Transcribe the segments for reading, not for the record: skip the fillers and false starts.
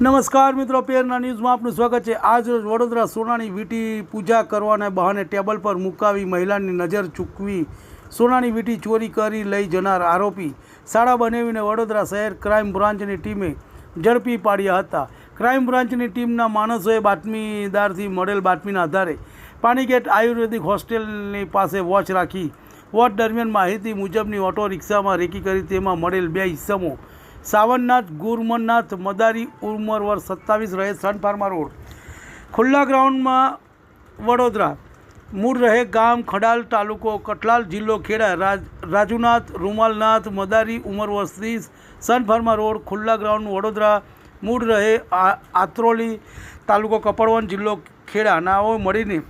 નમસ્કાર મિત્રો, પેરના ન્યૂઝમાં આપનું સ્વાગત છે। આજ રોજ વડોદરા સોનાની વીંટી પૂજા કરવાના બહાને ટેબલ પર મુકાવી મહિલાની નજર ચૂકવી સોનાની વીંટી ચોરી કરી લઈ જનાર આરોપી શાળા બનાવીને વડોદરા શહેર ક્રાઇમ બ્રાન્ચની ટીમે ઝડપી પાડ્યા હતા। ક્રાઇમ બ્રાન્ચની ટીમના માણસોએ બાતમીદારથી મળેલ બાતમીના આધારે પાણીગેટ આયુર્વેદિક હોસ્ટેલની પાસે વોચ રાખી વોચ દરમિયાન માહિતી મુજબની ઓટો રિક્ષામાં રેકી કરી તેમાં મળેલ બે ઇસમો સાવનનાથ ગુરમનનાથ મદારી ઉંમર વર્ષ 27 રહે સન ફાર્મા રોડ ખુલ્લા ગ્રાઉન્ડમાં વડોદરા, મૂળ રહે ગામ ખડાલ તાલુકો કઠલાલ જિલ્લો ખેડા, રાજુનાથ રૂમાલનાથ મદારી ઉંમર વર્ષ 30 સન ફાર્મા રોડ ખુલ્લા ગ્રાઉન્ડ વડોદરા, મૂળ રહે આત્રોલી તાલુકો કપડવન જિલ્લો ખેડા નાઓ મળીને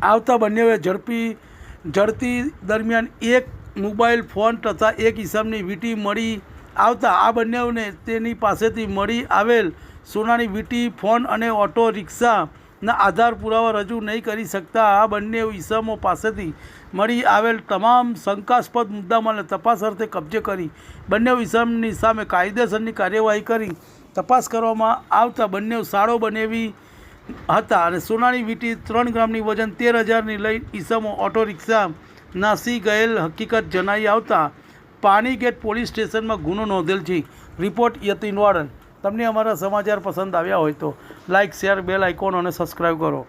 આવતા બંનેએ ઝડપી દરમિયાન એક મોબાઈલ ફોન તથા એક ઇસમની વીંટી મળી આવતા આ બંનેઓને તેની પાસેથી મળી આવેલ સોનાની વીંટી, ફોન અને ઓટો રિક્ષાના આધાર પુરાવા રજૂ નહીં કરી શકતા આ બંને ઇસમો પાસેથી મળી આવેલ તમામ શંકાસ્પદ મુદ્દામાલને તપાસ અર્થે કબજે કરી બંને ઇસમની સામે કાયદેસરની કાર્યવાહી કરી તપાસ કરવામાં આવતા બંને શાળો બનેવી હતા અને સોનાની વીંટી 3 ગ્રામની વજન 13,000ની લઈ ઇસમો ઓટો રિક્ષા નાસી ગયેલ હકીકત જણાઈ આવતા પાણીગેટ પોલીસ સ્ટેશનમાં ગુનો નોંધેલ છે। રિપોર્ટ યતિન વાડન। તમને અમારા સમાચાર પસંદ આવ્યા હોય તો લાઇક, શેર, બેલ આઇકોન અને સબસ્ક્રાઈબ કરો।